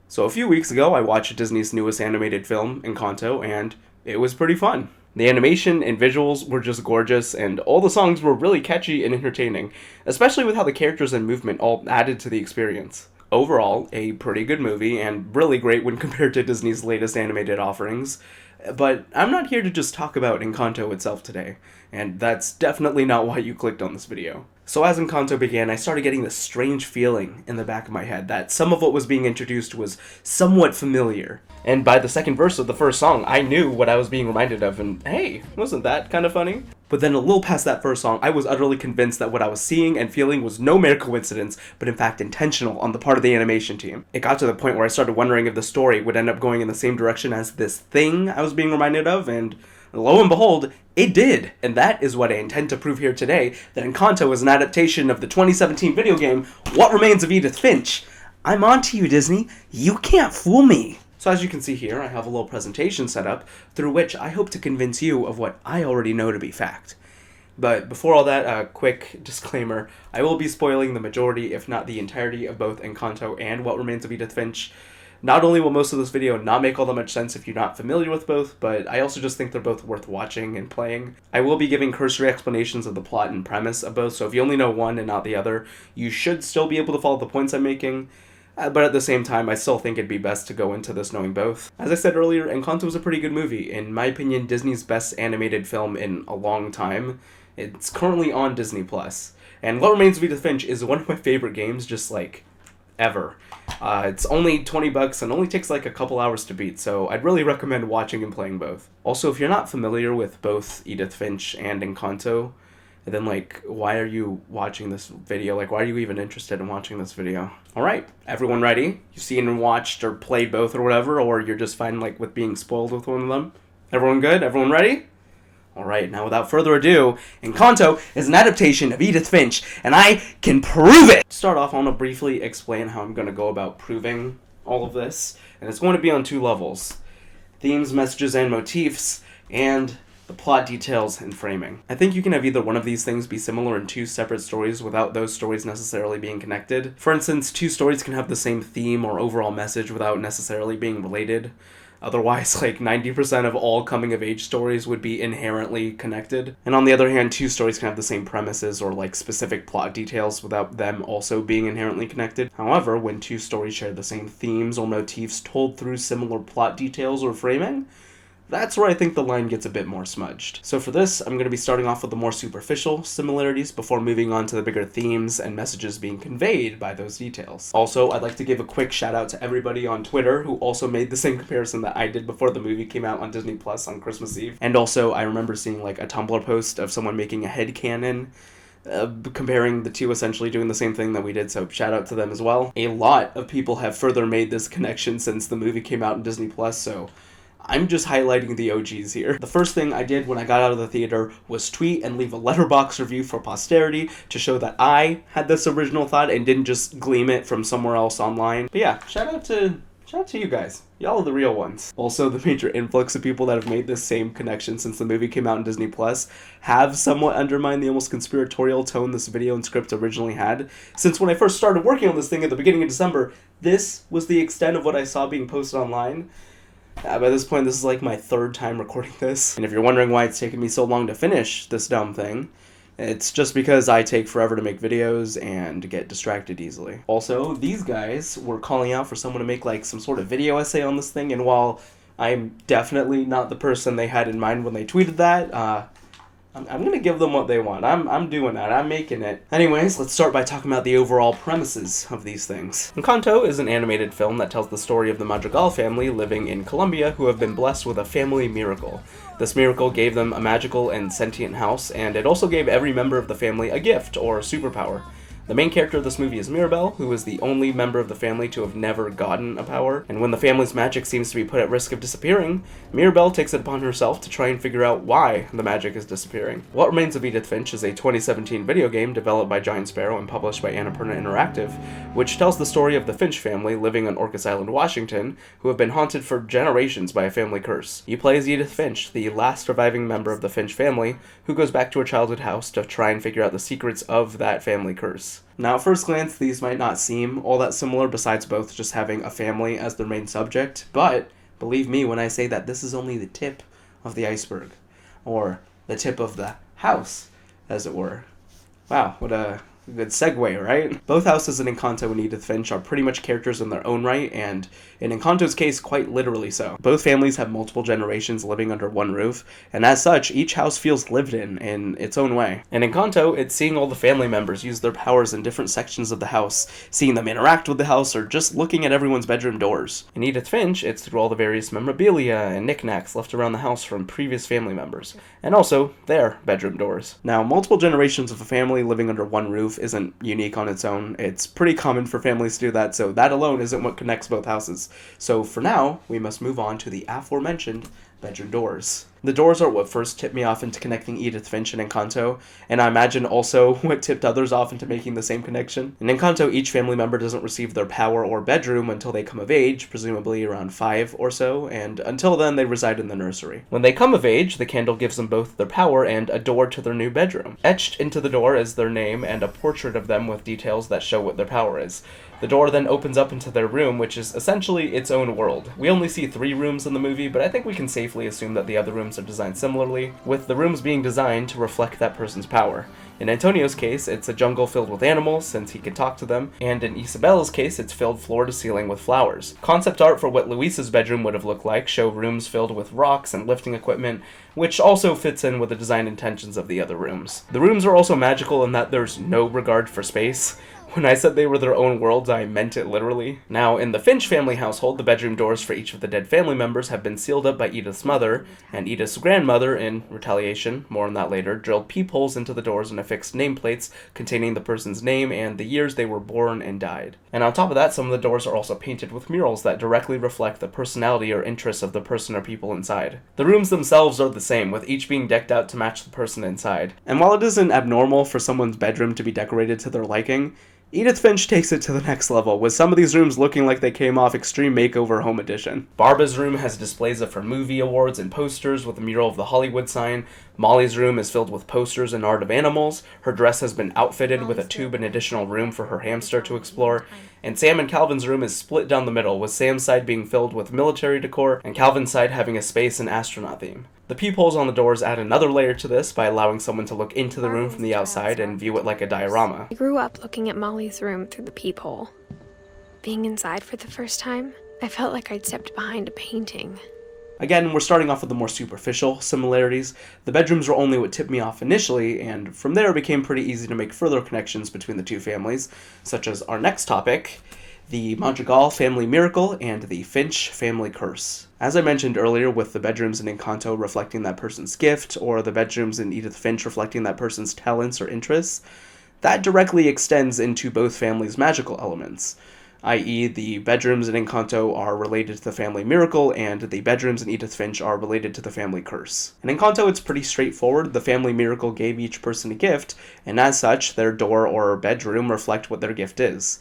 So a few weeks ago, I watched Disney's newest animated film, Encanto, and it was pretty fun. The animation and visuals were just gorgeous, and all the songs were really catchy and entertaining, especially with how the characters and movement all added to the experience. Overall, a pretty good movie, and really great when compared to Disney's latest animated offerings. But I'm not here to just talk about Encanto itself today, and that's definitely not why you clicked on this video. So as Encanto began, I started getting this strange feeling in the back of my head that some of what was being introduced was somewhat familiar. And by the second verse of the first song, I knew what I was being reminded of, and hey, wasn't that kind of funny? But then a little past that first song, I was utterly convinced that what I was seeing and feeling was no mere coincidence, but in fact intentional on the part of the animation team. It got to the point where I started wondering if the story would end up going in the same direction as this thing I was being reminded of, and lo and behold, it did. And that is what I intend to prove here today, that Encanto is an adaptation of the 2017 video game, What Remains of Edith Finch. I'm on to you, Disney. You can't fool me. So as you can see here, I have a little presentation set up through which I hope to convince you of what I already know to be fact. But before all that, a quick disclaimer. I will be spoiling the majority, if not the entirety, of both Encanto and What Remains of Edith Finch. Not only will most of this video not make all that much sense if you're not familiar with both, but I also just think they're both worth watching and playing. I will be giving cursory explanations of the plot and premise of both, so if you only know one and not the other, you should still be able to follow the points I'm making. But at the same time, I still think it'd be best to go into this knowing both. As I said earlier, Encanto was a pretty good movie. In my opinion, Disney's best animated film in a long time. It's currently on Disney+. And What Remains of Edith Finch is one of my favorite games, just like, ever. It's only $20 and only takes like a couple hours to beat, so I'd really recommend watching and playing both. Also, if you're not familiar with both Edith Finch and Encanto, then like, why are you watching this video? Like, why are you even interested in watching this video? Alright, everyone ready? You've seen and watched or played both or whatever, or you're just fine like with being spoiled with one of them? Everyone good? Everyone ready? Alright, now without further ado, Encanto is an adaptation of Edith Finch, and I can prove it! To start off, I want to briefly explain how I'm going to go about proving all of this, and it's going to be on two levels. Themes, messages, and motifs, and the plot details and framing. I think you can have either one of these things be similar in two separate stories without those stories necessarily being connected. For instance, two stories can have the same theme or overall message without necessarily being related. Otherwise, like 90% of all coming-of-age stories would be inherently connected. And on the other hand, two stories can have the same premises or like specific plot details without them also being inherently connected. However, when two stories share the same themes or motifs told through similar plot details or framing, that's where I think the line gets a bit more smudged. So for this, I'm going to be starting off with the more superficial similarities before moving on to the bigger themes and messages being conveyed by those details. Also, I'd like to give a quick shout out to everybody on Twitter who also made the same comparison that I did before the movie came out on Disney Plus on Christmas Eve. And also, I remember seeing like a Tumblr post of someone making a headcanon comparing the two, essentially doing the same thing that we did, so shout out to them as well. A lot of people have further made this connection since the movie came out on Disney Plus, so I'm just highlighting the OGs here. The first thing I did when I got out of the theater was tweet and leave a letterbox review for posterity to show that I had this original thought and didn't just glean it from somewhere else online. But yeah, shout out to you guys. Y'all are the real ones. Also, the major influx of people that have made this same connection since the movie came out on Disney Plus have somewhat undermined the almost conspiratorial tone this video and script originally had. Since when I first started working on this thing at the beginning of December, this was the extent of what I saw being posted online. By this point, this is like my third time recording this. And if you're wondering why it's taken me so long to finish this dumb thing, it's just because I take forever to make videos and get distracted easily. Also, these guys were calling out for someone to make like some sort of video essay on this thing, and while I'm definitely not the person they had in mind when they tweeted that, I'm gonna give them what they want. I'm doing that. I'm making it. Anyways, let's start by talking about the overall premises of these things. Encanto is an animated film that tells the story of the Madrigal family living in Colombia who have been blessed with a family miracle. This miracle gave them a magical and sentient house, and it also gave every member of the family a gift or superpower. The main character of this movie is Mirabel, who is the only member of the family to have never gotten a power, and when the family's magic seems to be put at risk of disappearing, Mirabel takes it upon herself to try and figure out why the magic is disappearing. What Remains of Edith Finch is a 2017 video game developed by Giant Sparrow and published by Annapurna Interactive, which tells the story of the Finch family living on Orcas Island, Washington, who have been haunted for generations by a family curse. You play as Edith Finch, the last surviving member of the Finch family, who goes back to her childhood house to try and figure out the secrets of that family curse. Doors. Now, at first glance, these might not seem all that similar, besides both just having a family as their main subject, but believe me when I say that this is only the tip of the iceberg, or the tip of the house, as it were. Wow, what a good segue, right? Both houses in Encanto and Edith Finch are pretty much characters in their own right, and in Encanto's case, quite literally so. Both families have multiple generations living under one roof, and as such, each house feels lived in its own way. In Encanto, it's seeing all the family members use their powers in different sections of the house, seeing them interact with the house, or just looking at everyone's bedroom doors. In Edith Finch, it's through all the various memorabilia and knickknacks left around the house from previous family members, and also their bedroom doors. Now, multiple generations of a family living under one roof isn't unique on its own. It's pretty common for families to do that, so that alone isn't what connects both houses. So for now, we must move on to the aforementioned bedroom doors. The doors are what first tipped me off into connecting Edith Finch and Encanto, and I imagine also what tipped others off into making the same connection. In Encanto, each family member doesn't receive their power or bedroom until they come of age, presumably around 5 or so, and until then they reside in the nursery. When they come of age, the candle gives them both their power and a door to their new bedroom. Etched into the door is their name and a portrait of them with details that show what their power is. The door then opens up into their room, which is essentially its own world. We only see 3 rooms in the movie, but I think we can safely assume that the other rooms are designed similarly, with the rooms being designed to reflect that person's power. In Antonio's case, it's a jungle filled with animals, since he can talk to them, and in Isabella's case, it's filled floor to ceiling with flowers. Concept art for what Luis's bedroom would have looked like show rooms filled with rocks and lifting equipment, which also fits in with the design intentions of the other rooms. The rooms are also magical in that there's no regard for space. When I said they were their own worlds, I meant it literally. Now, in the Finch family household, the bedroom doors for each of the dead family members have been sealed up by Edith's mother, and Edith's grandmother, in retaliation, more on that later, drilled peepholes into the doors and affixed nameplates containing the person's name and the years they were born and died. And on top of that, some of the doors are also painted with murals that directly reflect the personality or interests of the person or people inside. The rooms themselves are the same, with each being decked out to match the person inside. And while it isn't abnormal for someone's bedroom to be decorated to their liking, Edith Finch takes it to the next level, with some of these rooms looking like they came off Extreme Makeover Home Edition. Barbara's room has displays of her movie awards and posters with a mural of the Hollywood sign. Molly's room is filled with posters and art of animals. Her dress has been outfitted with a tube and additional room for her hamster to explore. And Sam and Calvin's room is split down the middle, with Sam's side being filled with military decor and Calvin's side having a space and astronaut theme. The peepholes on the doors add another layer to this by allowing someone to look into the room from the outside and view it like a diorama. I grew up looking at Molly's room through the peephole. Being inside for the first time, I felt like I'd stepped behind a painting. Again, we're starting off with the more superficial similarities. The bedrooms were only what tipped me off initially, and from there it became pretty easy to make further connections between the two families, such as our next topic, the Madrigal family miracle and the Finch family curse. As I mentioned earlier, with the bedrooms in Encanto reflecting that person's gift, or the bedrooms in Edith Finch reflecting that person's talents or interests, that directly extends into both families' magical elements, i.e. the bedrooms in Encanto are related to the family miracle, and the bedrooms in Edith Finch are related to the family curse. In Encanto, it's pretty straightforward. The family miracle gave each person a gift, and as such, their door or bedroom reflect what their gift is.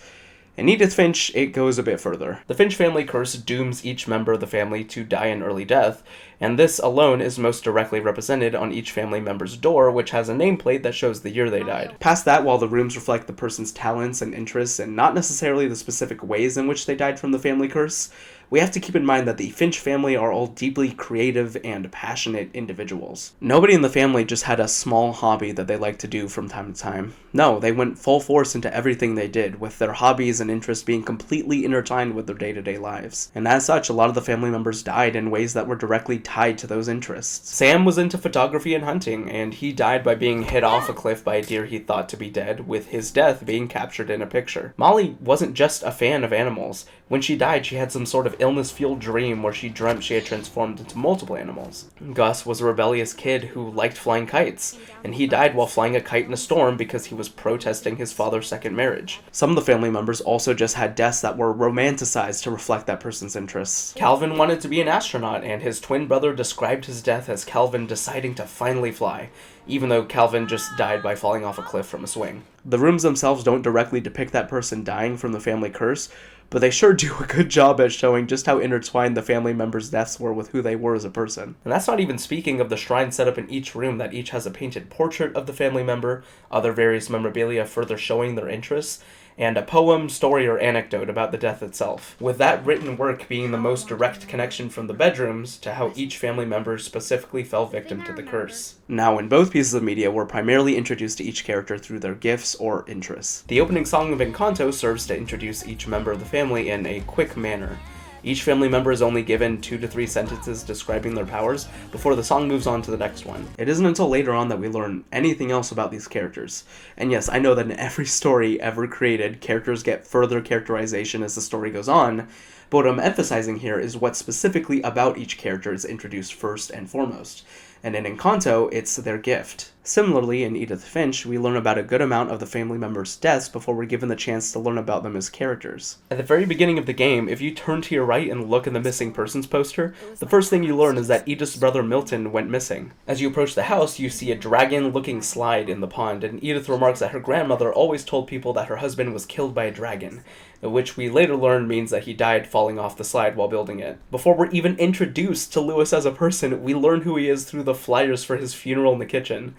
In Edith Finch, it goes a bit further. The Finch family curse dooms each member of the family to die an early death, and this alone is most directly represented on each family member's door, which has a nameplate that shows the year they died. Past that, while the rooms reflect the person's talents and interests, and not necessarily the specific ways in which they died from the family curse, we have to keep in mind that the Finch family are all deeply creative and passionate individuals. Nobody in the family just had a small hobby that they liked to do from time to time. No, they went full force into everything they did, with their hobbies and interests being completely intertwined with their day-to-day lives. And as such, a lot of the family members died in ways that were directly tied to those interests. Sam was into photography and hunting, and he died by being hit off a cliff by a deer he thought to be dead, with his death being captured in a picture. Molly wasn't just a fan of animals. When she died, she had some sort of illness-fueled dream where she dreamt she had transformed into multiple animals. Gus was a rebellious kid who liked flying kites, and he died while flying a kite in a storm because he was protesting his father's second marriage. Some of the family members also just had deaths that were romanticized to reflect that person's interests. Calvin wanted to be an astronaut, and his twin brother described his death as Calvin deciding to finally fly, even though Calvin just died by falling off a cliff from a swing. The rooms themselves don't directly depict that person dying from the family curse, but they sure do a good job at showing just how intertwined the family members' deaths were with who they were as a person. And that's not even speaking of the shrine set up in each room that each has a painted portrait of the family member, other various memorabilia further showing their interests, and a poem, story, or anecdote about the death itself, with that written work being the most direct connection from the bedrooms to how each family member specifically fell victim to the curse. Now, in both pieces of media, we're primarily introduced to each character through their gifts or interests. The opening song of Encanto serves to introduce each member of the family in a quick manner. Each family member is only given 2 to 3 sentences describing their powers before the song moves on to the next one. It isn't until later on that we learn anything else about these characters. And yes, I know that in every story ever created, characters get further characterization as the story goes on, but what I'm emphasizing here is what specifically about each character is introduced first and foremost. And in Encanto, it's their gift. Similarly, in Edith Finch, we learn about a good amount of the family members' deaths before we're given the chance to learn about them as characters. At the very beginning of the game, if you turn to your right and look at the missing persons poster, the first thing you learn is that Edith's brother Milton went missing. As you approach the house, you see a dragon-looking slide in the pond, and Edith remarks that her grandmother always told people that her husband was killed by a dragon, which we later learn means that he died falling off the slide while building it. Before we're even introduced to Lewis as a person, we learn who he is through the flyers for his funeral in the kitchen.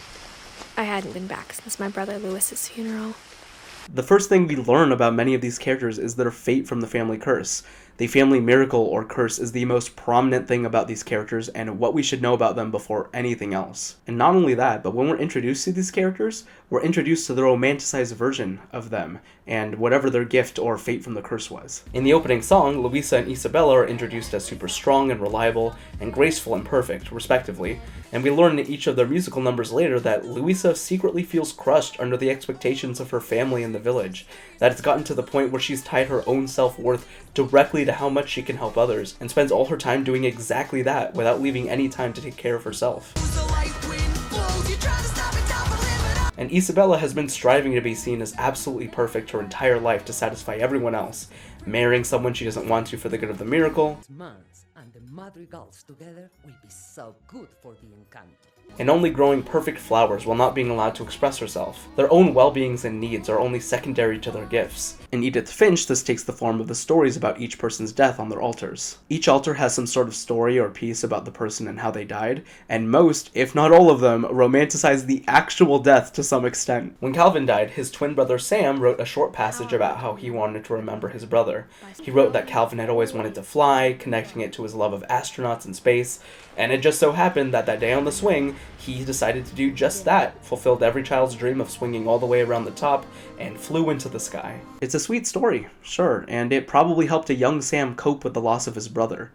I hadn't been back since my brother Lewis's funeral. The first thing we learn about many of these characters is their fate from the family curse. The family miracle or curse is the most prominent thing about these characters and what we should know about them before anything else. And not only that, but when we're introduced to these characters, we're introduced to the romanticized version of them and whatever their gift or fate from the curse was. In the opening song, Luisa and Isabella are introduced as super strong and reliable and graceful and perfect, respectively, and we learn in each of their musical numbers later that Luisa secretly feels crushed under the expectations of her family and the village, that it's gotten to the point where she's tied her own self-worth directly to how much she can help others, and spends all her time doing exactly that without leaving any time to take care of herself. And Isabella has been striving to be seen as absolutely perfect her entire life to satisfy everyone else, marrying someone she doesn't want to for the good of the miracle, and the Madrigals together will be so good for the Encanto. And only growing perfect flowers while not being allowed to express herself. Their own well-beings and needs are only secondary to their gifts. In Edith Finch, this takes the form of the stories about each person's death on their altars. Each altar has some sort of story or piece about the person and how they died, and most, if not all of them, romanticize the actual death to some extent. When Calvin died, his twin brother Sam wrote a short passage about how he wanted to remember his brother. He wrote that Calvin had always wanted to fly, connecting it to his love of astronauts and space, and it just so happened that that day on the swing, he decided to do just that, fulfilled every child's dream of swinging all the way around the top, and flew into the sky. It's a sweet story, sure, and it probably helped a young Sam cope with the loss of his brother.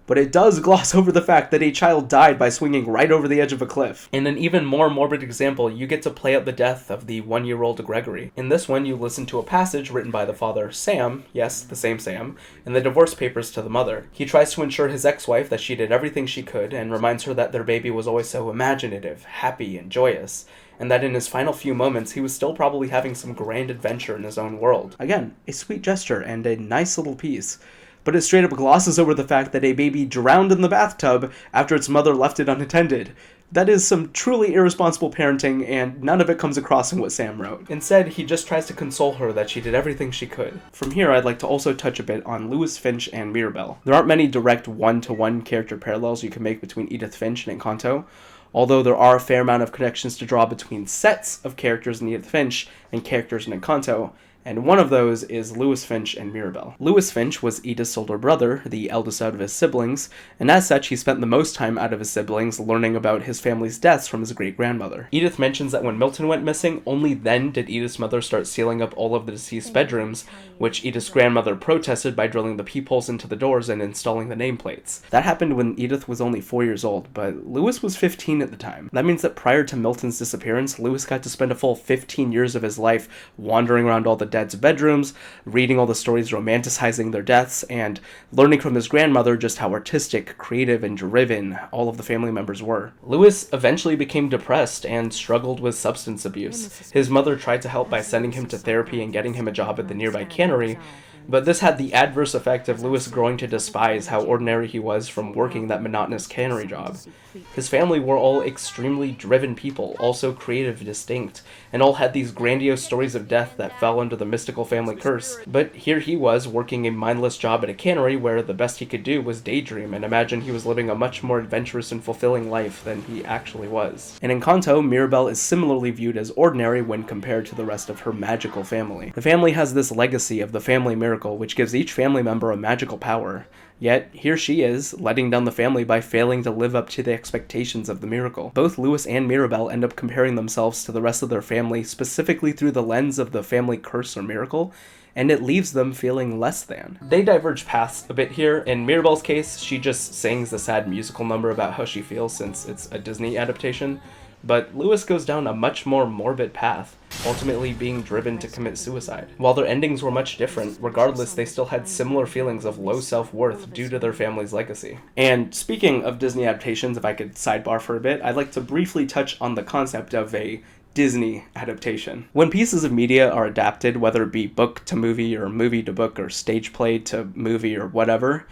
But it does gloss over the fact that a child died by swinging right over the edge of a cliff. In an even more morbid example, you get to play out the death of the 1-year-old Gregory. In this one, you listen to a passage written by the father, Sam, yes, the same Sam, in the divorce papers to the mother. He tries to ensure his ex-wife that she did everything she could and reminds her that their baby was always so imaginative, happy, and joyous, and that in his final few moments, he was still probably having some grand adventure in his own world. Again, a sweet gesture and a nice little piece. But it straight up glosses over the fact that a baby drowned in the bathtub after its mother left it unattended. That is some truly irresponsible parenting, and none of it comes across in what Sam wrote. Instead, he just tries to console her that she did everything she could. From here, I'd like to also touch a bit on Lewis Finch and Mirabel. There aren't many direct one-to-one character parallels you can make between Edith Finch and Encanto, although there are a fair amount of connections to draw between sets of characters in Edith Finch and characters in Encanto, and one of those is Lewis Finch and Mirabel. Lewis Finch was Edith's older brother, the eldest out of his siblings, and as such he spent the most time out of his siblings learning about his family's deaths from his great-grandmother. Edith mentions that when Milton went missing, only then did Edith's mother start sealing up all of the deceased's bedrooms, which Edith's grandmother protested by drilling the peepholes into the doors and installing the nameplates. That happened when Edith was only 4 years old, but Lewis was 15 at the time. That means that prior to Milton's disappearance, Lewis got to spend a full 15 years of his life wandering around all the dead's bedrooms, reading all the stories romanticizing their deaths, and learning from his grandmother just how artistic, creative, and driven all of the family members were. Lewis eventually became depressed and struggled with substance abuse. His mother tried to help by sending him to therapy and getting him a job at the nearby cannery, But this had the adverse effect of Lewis growing to despise how ordinary he was from working that monotonous cannery job. His family were all extremely driven people, also creative and distinct, and all had these grandiose stories of death that fell under the mystical family curse. But here he was, working a mindless job at a cannery where the best he could do was daydream and imagine he was living a much more adventurous and fulfilling life than he actually was. In Encanto, Mirabel is similarly viewed as ordinary when compared to the rest of her magical family. The family has this legacy of the family miracle, which gives each family member a magical power. Yet, here she is, letting down the family by failing to live up to the expectations of the miracle. Both Lewis and Mirabel end up comparing themselves to the rest of their family specifically through the lens of the family curse or miracle, and it leaves them feeling less than. They diverge paths a bit here. In Mirabel's case, she just sings the sad musical number about how she feels since it's a Disney adaptation, but Lewis goes down a much more morbid path, ultimately being driven to commit suicide. While their endings were much different, regardless, they still had similar feelings of low self-worth due to their family's legacy. And speaking of Disney adaptations, if I could sidebar for a bit, I'd like to briefly touch on the concept of a Disney adaptation. When pieces of media are adapted, whether it be book to movie or movie to book or stage play to movie or whatever,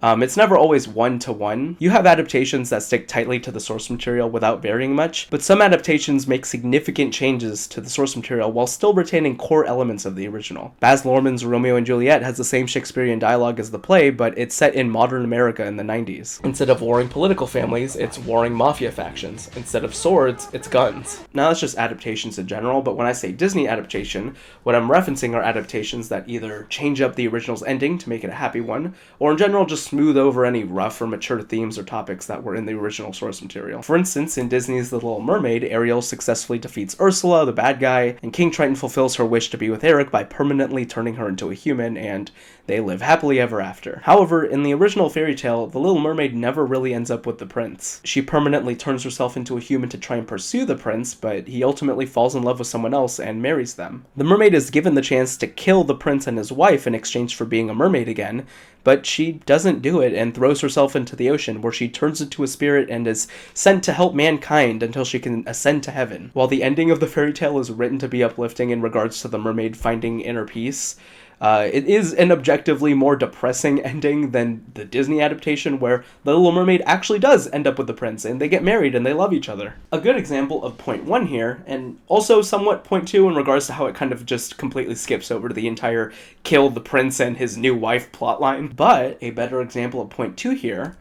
it's never always one-to-one. You have adaptations that stick tightly to the source material without varying much, but some adaptations make significant changes to the source material while still retaining core elements of the original. Baz Luhrmann's Romeo and Juliet has the same Shakespearean dialogue as the play, but it's set in modern America in the 90s. Instead of warring political families, it's warring mafia factions. Instead of swords, it's guns. Now that's just adaptations in general, but when I say Disney adaptation, what I'm referencing are adaptations that either change up the original's ending to make it a happy one, or in general just smooth over any rough or mature themes or topics that were in the original source material. For instance, in Disney's The Little Mermaid, Ariel successfully defeats Ursula, the bad guy, and King Triton fulfills her wish to be with Eric by permanently turning her into a human, and they live happily ever after. However, in the original fairy tale, the Little Mermaid never really ends up with the prince. She permanently turns herself into a human to try and pursue the prince, but he ultimately falls in love with someone else and marries them. The mermaid is given the chance to kill the prince and his wife in exchange for being a mermaid again, but she doesn't do it and throws herself into the ocean, where she turns into a spirit and is sent to help mankind until she can ascend to heaven. While the ending of the fairy tale is written to be uplifting in regards to the mermaid finding inner peace, it is an objectively more depressing ending than the Disney adaptation, where the Little Mermaid actually does end up with the prince, and they get married and they love each other. A good example of point one here, and also somewhat point two in regards to how it kind of just completely skips over to the entire kill the prince and his new wife plotline, but a better example of point two here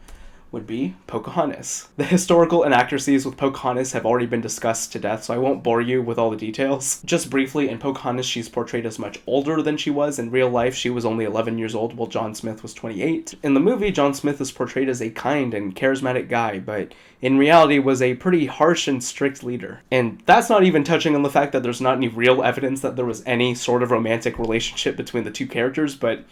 would be Pocahontas. The historical inaccuracies with Pocahontas have already been discussed to death, so I won't bore you with all the details. Just briefly, in Pocahontas, she's portrayed as much older than she was. In real life, she was only 11 years old, while John Smith was 28. In the movie, John Smith is portrayed as a kind and charismatic guy, but in reality was a pretty harsh and strict leader. And that's not even touching on the fact that there's not any real evidence that there was any sort of romantic relationship between the two characters, but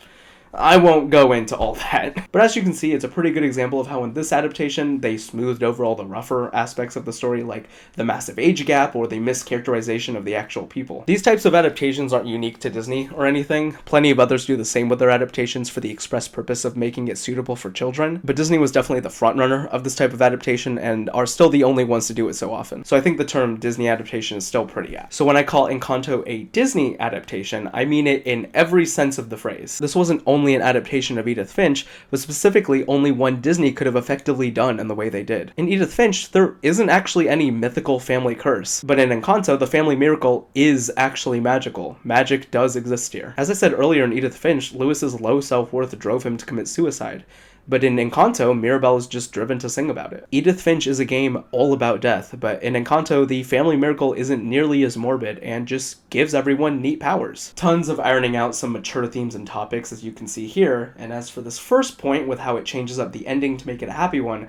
I won't go into all that. But as you can see, it's a pretty good example of how in this adaptation, they smoothed over all the rougher aspects of the story, like the massive age gap or the mischaracterization of the actual people. These types of adaptations aren't unique to Disney or anything. Plenty of others do the same with their adaptations for the express purpose of making it suitable for children, but Disney was definitely the frontrunner of this type of adaptation and are still the only ones to do it so often. So I think the term Disney adaptation is still pretty apt. So when I call Encanto a Disney adaptation, I mean it in every sense of the phrase. This wasn't only an adaptation of Edith Finch, but specifically only one Disney could have effectively done in the way they did. In Edith Finch, there isn't actually any mythical family curse, but in Encanto, the family miracle is actually magical. Magic does exist here. As I said earlier in Edith Finch, Lewis's low self-worth drove him to commit suicide. But in Encanto, Mirabel is just driven to sing about it. Edith Finch is a game all about death, but in Encanto, the family miracle isn't nearly as morbid and just gives everyone neat powers. Tons of ironing out some mature themes and topics, as you can see here, and as for this first point with how it changes up the ending to make it a happy one,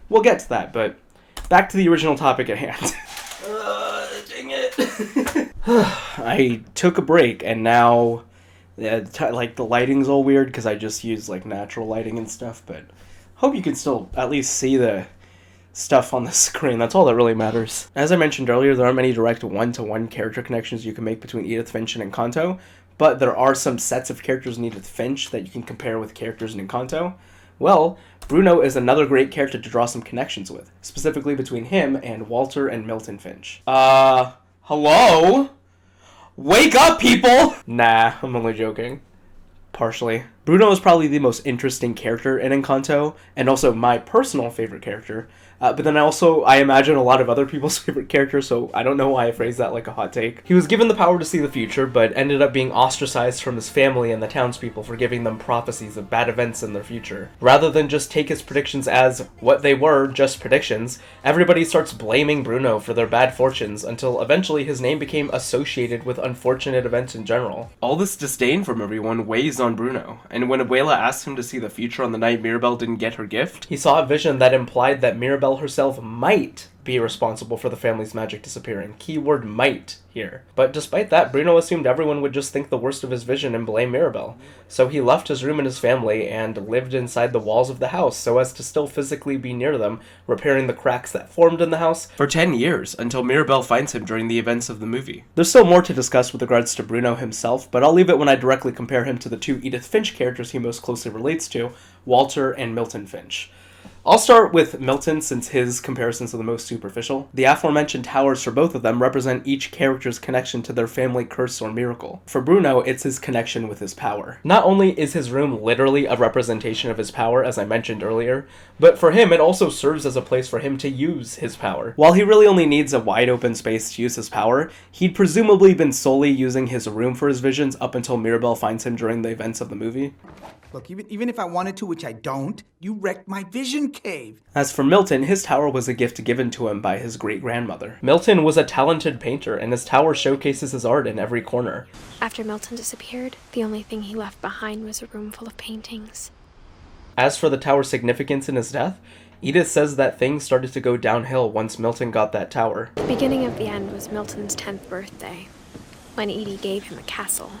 we'll get to that, but back to the original topic at hand. Dang it. I took a break, and now like the lighting's all weird because I just use like natural lighting and stuff, but hope you can still at least see the stuff on the screen. That's all that really matters. As I mentioned earlier, there aren't many direct one-to-one character connections you can make between Edith Finch and Encanto, but there are some sets of characters in Edith Finch that you can compare with characters in Encanto. Well, Bruno is another great character to draw some connections with, specifically between him and Walter and Milton Finch. Hello? Wake up, people! Nah, I'm only joking. Partially. Bruno is probably the most interesting character in Encanto, and also my personal favorite character. But then I imagine a lot of other people's favorite characters, so I don't know why I phrased that like a hot take. He was given the power to see the future, but ended up being ostracized from his family and the townspeople for giving them prophecies of bad events in their future. Rather than just take his predictions as what they were, just predictions, everybody starts blaming Bruno for their bad fortunes until eventually his name became associated with unfortunate events in general. All this disdain from everyone weighs on Bruno, and when Abuela asked him to see the future on the night Mirabel didn't get her gift, he saw a vision that implied that Mirabel herself might be responsible for the family's magic disappearing. Keyword might here. But despite that, Bruno assumed everyone would just think the worst of his vision and blame Mirabel. So he left his room and his family and lived inside the walls of the house so as to still physically be near them, repairing the cracks that formed in the house for 10 years until Mirabel finds him during the events of the movie. There's still more to discuss with regards to Bruno himself, but I'll leave it when I directly compare him to the two Edith Finch characters he most closely relates to, Walter and Milton Finch. I'll start with Milton since his comparisons are the most superficial. The aforementioned towers for both of them represent each character's connection to their family curse or miracle. For Bruno, it's his connection with his power. Not only is his room literally a representation of his power, as I mentioned earlier, but for him it also serves as a place for him to use his power. While he really only needs a wide open space to use his power, he'd presumably been solely using his room for his visions up until Mirabel finds him during the events of the movie. Look, even if I wanted to, which I don't, you wrecked my vision cave. As for Milton, his tower was a gift given to him by his great-grandmother. Milton was a talented painter, and his tower showcases his art in every corner. After Milton disappeared, the only thing he left behind was a room full of paintings. As for the tower's significance in his death, Edith says that things started to go downhill once Milton got that tower. The beginning of the end was Milton's 10th birthday, when Edie gave him a castle.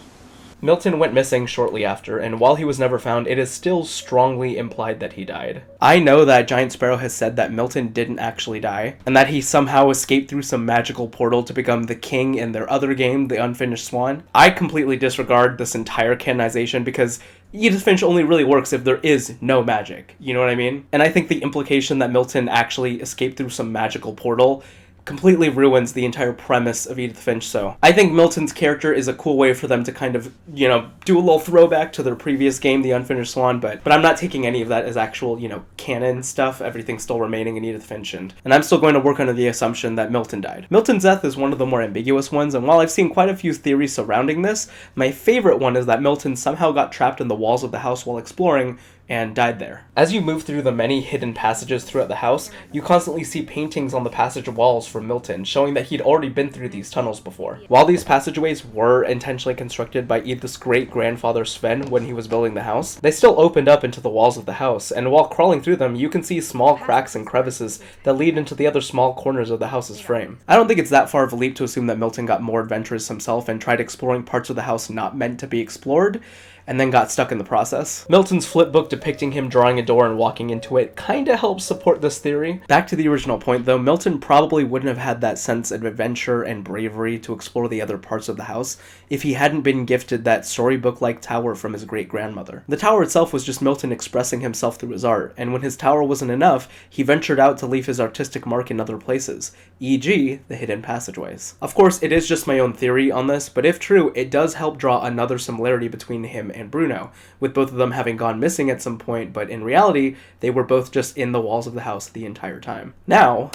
Milton went missing shortly after, and while he was never found, it is still strongly implied that he died. I know that Giant Sparrow has said that Milton didn't actually die, and that he somehow escaped through some magical portal to become the king in their other game, The Unfinished Swan. I completely disregard this entire canonization because Edith Finch only really works if there is no magic, you know what I mean? And I think the implication that Milton actually escaped through some magical portal completely ruins the entire premise of Edith Finch, so I think Milton's character is a cool way for them to kind of, do a little throwback to their previous game, The Unfinished Swan, but I'm not taking any of that as actual, canon stuff. Everything's still remaining in Edith Finch, and I'm still going to work under the assumption that Milton died. Milton's death is one of the more ambiguous ones, and while I've seen quite a few theories surrounding this, my favorite one is that Milton somehow got trapped in the walls of the house while exploring, and died there. As you move through the many hidden passages throughout the house, you constantly see paintings on the passage walls from Milton, showing that he'd already been through these tunnels before. While these passageways were intentionally constructed by Edith's great-grandfather Sven when he was building the house, they still opened up into the walls of the house, and while crawling through them, you can see small cracks and crevices that lead into the other small corners of the house's frame. I don't think it's that far of a leap to assume that Milton got more adventurous himself and tried exploring parts of the house not meant to be explored, and then got stuck in the process. Milton's flipbook depicting him drawing a door and walking into it kinda helps support this theory. Back to the original point though, Milton probably wouldn't have had that sense of adventure and bravery to explore the other parts of the house if he hadn't been gifted that storybook-like tower from his great-grandmother. The tower itself was just Milton expressing himself through his art, and when his tower wasn't enough, he ventured out to leave his artistic mark in other places, e.g. the hidden passageways. Of course, it is just my own theory on this, but if true, it does help draw another similarity between him and Bruno, with both of them having gone missing at some point, but in reality, they were both just in the walls of the house the entire time. Now,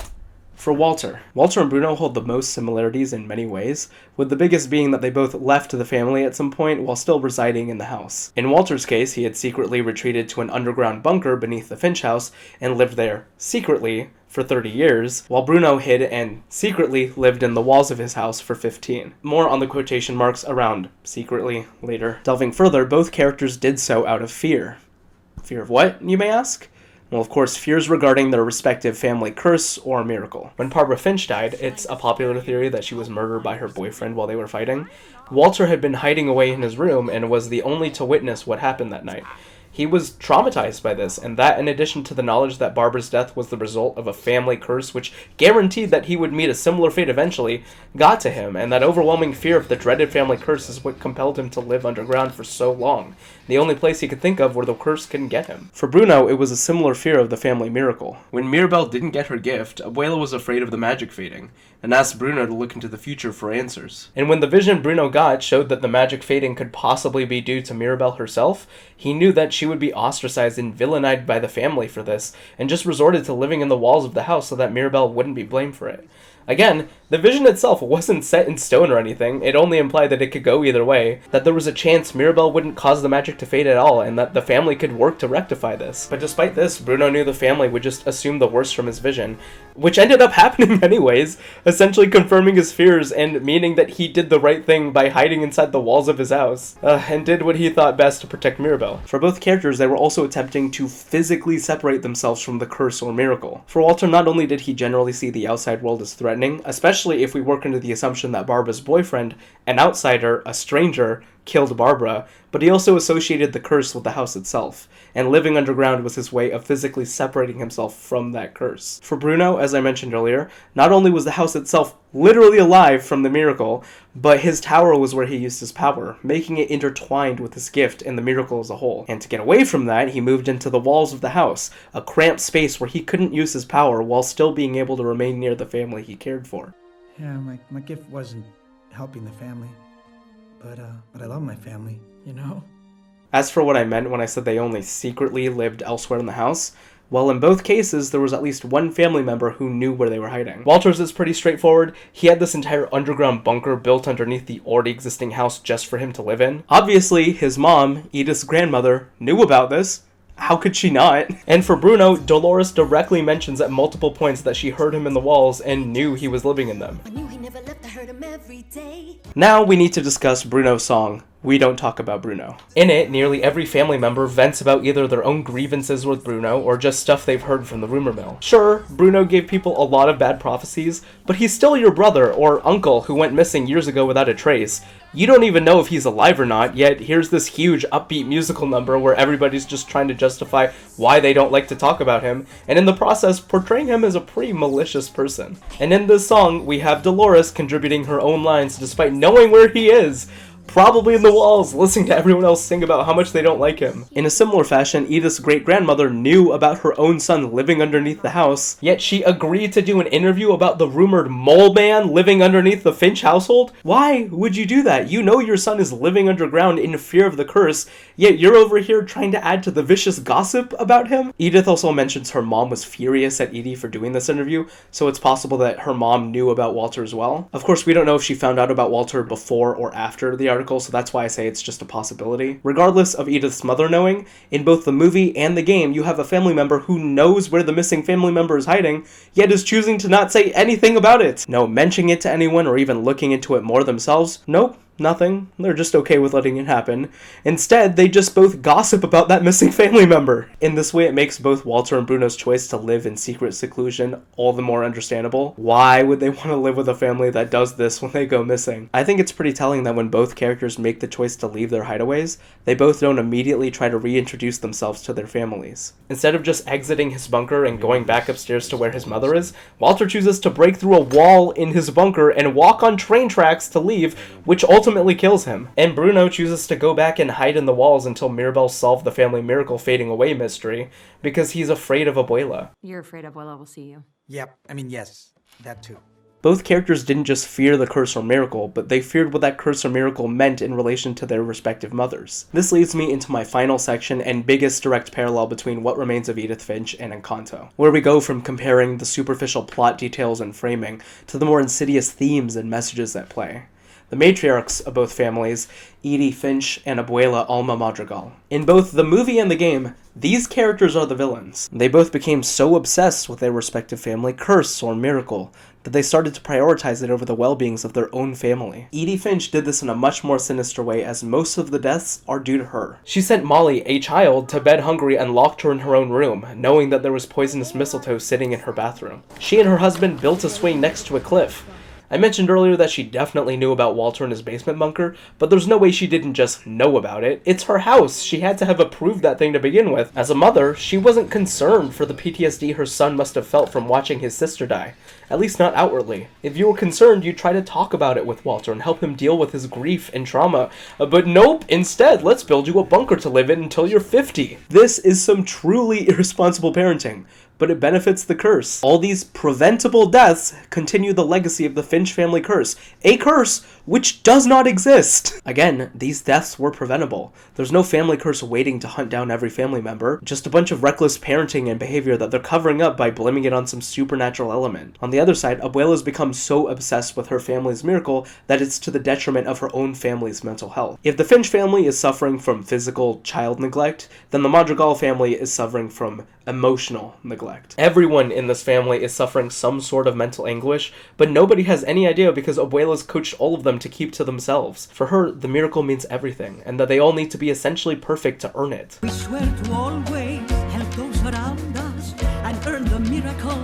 for Walter. Walter and Bruno hold the most similarities in many ways, with the biggest being that they both left the family at some point while still residing in the house. In Walter's case, he had secretly retreated to an underground bunker beneath the Finch house and lived there secretly for 30 years, while Bruno hid and secretly lived in the walls of his house for 15. More on the quotation marks around secretly later. Delving further, both characters did so out of fear. Fear of what, you may ask? Well, of course, fears regarding their respective family curse or miracle. When Barbara Finch died, it's a popular theory that she was murdered by her boyfriend while they were fighting. Walter had been hiding away in his room and was the only to witness what happened that night. He was traumatized by this, and that, in addition to the knowledge that Barbara's death was the result of a family curse which guaranteed that he would meet a similar fate eventually, got to him, and that overwhelming fear of the dreaded family curse is what compelled him to live underground for so long, the only place he could think of where the curse couldn't get him. For Bruno, it was a similar fear of the family miracle. When Mirabel didn't get her gift, Abuela was afraid of the magic fading, and asked Bruno to look into the future for answers. And when the vision Bruno got showed that the magic fading could possibly be due to Mirabel herself, he knew that she would be ostracized and villainized by the family for this, and just resorted to living in the walls of the house so that Mirabel wouldn't be blamed for it. Again, the vision itself wasn't set in stone or anything, it only implied that it could go either way, that there was a chance Mirabel wouldn't cause the magic to fade at all, and that the family could work to rectify this. But despite this, Bruno knew the family would just assume the worst from his vision, which ended up happening anyways, essentially confirming his fears and meaning that he did the right thing by hiding inside the walls of his house, and did what he thought best to protect Mirabel. For both characters, they were also attempting to physically separate themselves from the curse or miracle. For Walter, not only did he generally see the outside world as threatening, especially if we work under the assumption that Barbara's boyfriend, an outsider, a stranger, killed Barbara, but he also associated the curse with the house itself, and living underground was his way of physically separating himself from that curse. For Bruno, as I mentioned earlier, not only was the house itself literally alive from the miracle, but his tower was where he used his power, making it intertwined with his gift and the miracle as a whole. And to get away from that, he moved into the walls of the house, a cramped space where he couldn't use his power while still being able to remain near the family he cared for. Yeah, my gift wasn't helping the family. But I love my family, you know? As for what I meant when I said they only secretly lived elsewhere in the house, well, in both cases, there was at least one family member who knew where they were hiding. Walter's is pretty straightforward. He had this entire underground bunker built underneath the already existing house just for him to live in. Obviously, his mom, Edith's grandmother, knew about this. How could she not? And for Bruno, Dolores directly mentions at multiple points that she heard him in the walls and knew he was living in them. I knew he never left, I heard him every day. Now we need to discuss Bruno's song, We Don't Talk About Bruno. In it, nearly every family member vents about either their own grievances with Bruno or just stuff they've heard from the rumor mill. Sure, Bruno gave people a lot of bad prophecies, but he's still your brother or uncle who went missing years ago without a trace. You don't even know if he's alive or not, yet here's this huge upbeat musical number where everybody's just trying to justify why they don't like to talk about him, and in the process portraying him as a pretty malicious person. And in this song, we have Dolores contributing her own lines despite knowing where he is, probably in the walls, listening to everyone else sing about how much they don't like him. In a similar fashion, Edith's great-grandmother knew about her own son living underneath the house, yet she agreed to do an interview about the rumored mole man living underneath the Finch household? Why would you do that? You know your son is living underground in fear of the curse, yet you're over here trying to add to the vicious gossip about him? Edith also mentions her mom was furious at Edie for doing this interview, so it's possible that her mom knew about Walter as well. Of course, we don't know if she found out about Walter before or after the article, so that's why I say it's just a possibility. Regardless of Edith's mother knowing, in both the movie and the game, you have a family member who knows where the missing family member is hiding, yet is choosing to not say anything about it. No mentioning it to anyone or even looking into it more themselves. Nope. Nothing. They're just okay with letting it happen. Instead, they just both gossip about that missing family member. In this way, it makes both Walter and Bruno's choice to live in secret seclusion all the more understandable. Why would they want to live with a family that does this when they go missing? I think it's pretty telling that when both characters make the choice to leave their hideaways, they both don't immediately try to reintroduce themselves to their families. Instead of just exiting his bunker and going back upstairs to where his mother is, Walter chooses to break through a wall in his bunker and walk on train tracks to leave, which ultimately kills him. And Bruno chooses to go back and hide in the walls until Mirabel solved the family miracle fading away mystery, because he's afraid of Abuela. You're afraid Abuela will see you. Yep, yes, that too. Both characters didn't just fear the curse or miracle, but they feared what that curse or miracle meant in relation to their respective mothers. This leads me into my final section and biggest direct parallel between What Remains of Edith Finch and Encanto, where we go from comparing the superficial plot details and framing to the more insidious themes and messages at play. The matriarchs of both families, Edie Finch and Abuela Alma Madrigal. In both the movie and the game, these characters are the villains. They both became so obsessed with their respective family curse or miracle that they started to prioritize it over the well-beings of their own family. Edie Finch did this in a much more sinister way, as most of the deaths are due to her. She sent Molly, a child, to bed hungry and locked her in her own room, knowing that there was poisonous mistletoe sitting in her bathroom. She and her husband built a swing next to a cliff. I mentioned earlier that she definitely knew about Walter and his basement bunker, but there's no way she didn't just know about it. It's her house. She had to have approved that thing to begin with. As a mother, she wasn't concerned for the PTSD her son must have felt from watching his sister die. At least not outwardly. If you were concerned, you'd try to talk about it with Walter and help him deal with his grief and trauma. But nope, instead, let's build you a bunker to live in until you're 50. This is some truly irresponsible parenting, but it benefits the curse. All these preventable deaths continue the legacy of the Finch family curse, a curse which does not exist. Again, these deaths were preventable. There's no family curse waiting to hunt down every family member, just a bunch of reckless parenting and behavior that they're covering up by blaming it on some supernatural element. On the other side, Abuela's become so obsessed with her family's miracle that it's to the detriment of her own family's mental health. If the Finch family is suffering from physical child neglect, then the Madrigal family is suffering from emotional neglect. Everyone in this family is suffering some sort of mental anguish, but nobody has any idea because Abuela's coached all of them to keep to themselves. For her, the miracle means everything, and that they all need to be essentially perfect to earn it. We swear to always help those around us and earn the miracle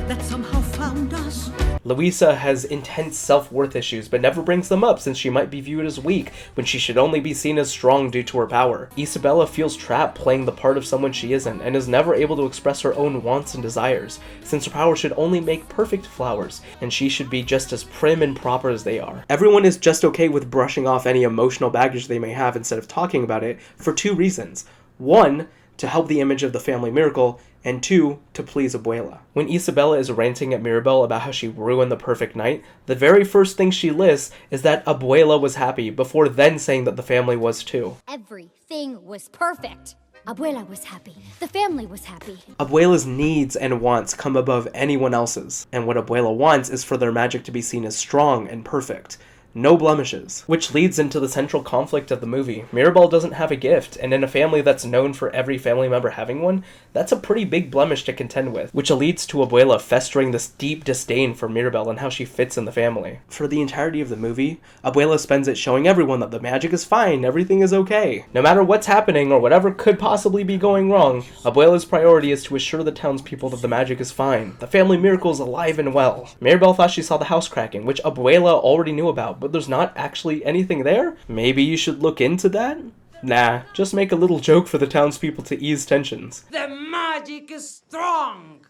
that somehow found us. Louisa has intense self-worth issues, but never brings them up since she might be viewed as weak when she should only be seen as strong due to her power. Isabella feels trapped playing the part of someone she isn't, and is never able to express her own wants and desires, since her power should only make perfect flowers, and she should be just as prim and proper as they are. Everyone is just okay with brushing off any emotional baggage they may have instead of talking about it for two reasons. One, to help the image of the family miracle, and two, to please Abuela. When Isabella is ranting at Mirabel about how she ruined the perfect night, the very first thing she lists is that Abuela was happy, before then saying that the family was too. Everything was perfect. Abuela was happy. The family was happy. Abuela's needs and wants come above anyone else's, and what Abuela wants is for their magic to be seen as strong and perfect. No blemishes. Which leads into the central conflict of the movie. Mirabel doesn't have a gift, and in a family that's known for every family member having one, that's a pretty big blemish to contend with, which leads to Abuela festering this deep disdain for Mirabel and how she fits in the family. For the entirety of the movie, Abuela spends it showing everyone that the magic is fine, everything is okay. No matter what's happening or whatever could possibly be going wrong, Abuela's priority is to assure the townspeople that the magic is fine. The family miracle is alive and well. Mirabel thought she saw the house cracking, which Abuela already knew about, but there's not actually anything there? Maybe you should look into that? Nah, just make a little joke for the townspeople to ease tensions. The magic is strong!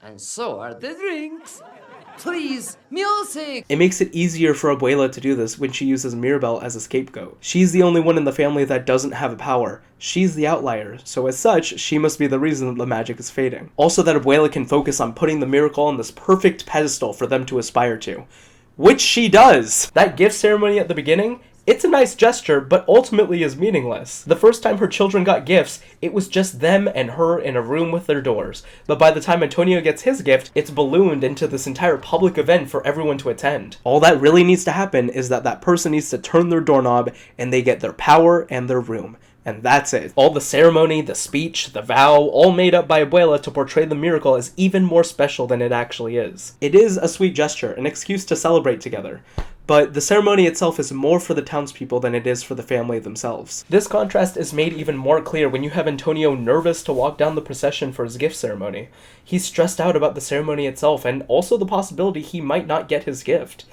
And so are the drinks. Please, music! It makes it easier for Abuela to do this when she uses Mirabel as a scapegoat. She's the only one in the family that doesn't have a power. She's the outlier, so as such, she must be the reason that the magic is fading. Also that Abuela can focus on putting the miracle on this perfect pedestal for them to aspire to. Which she does! That gift ceremony at the beginning, it's a nice gesture, but ultimately is meaningless. The first time her children got gifts, it was just them and her in a room with their doors. But by the time Antonio gets his gift, it's ballooned into this entire public event for everyone to attend. All that really needs to happen is that that person needs to turn their doorknob and they get their power and their room. And that's it. All the ceremony, the speech, the vow, all made up by Abuela to portray the miracle as even more special than it actually is. It is a sweet gesture, an excuse to celebrate together. But the ceremony itself is more for the townspeople than it is for the family themselves. This contrast is made even more clear when you have Antonio nervous to walk down the procession for his gift ceremony. He's stressed out about the ceremony itself and also the possibility he might not get his gift.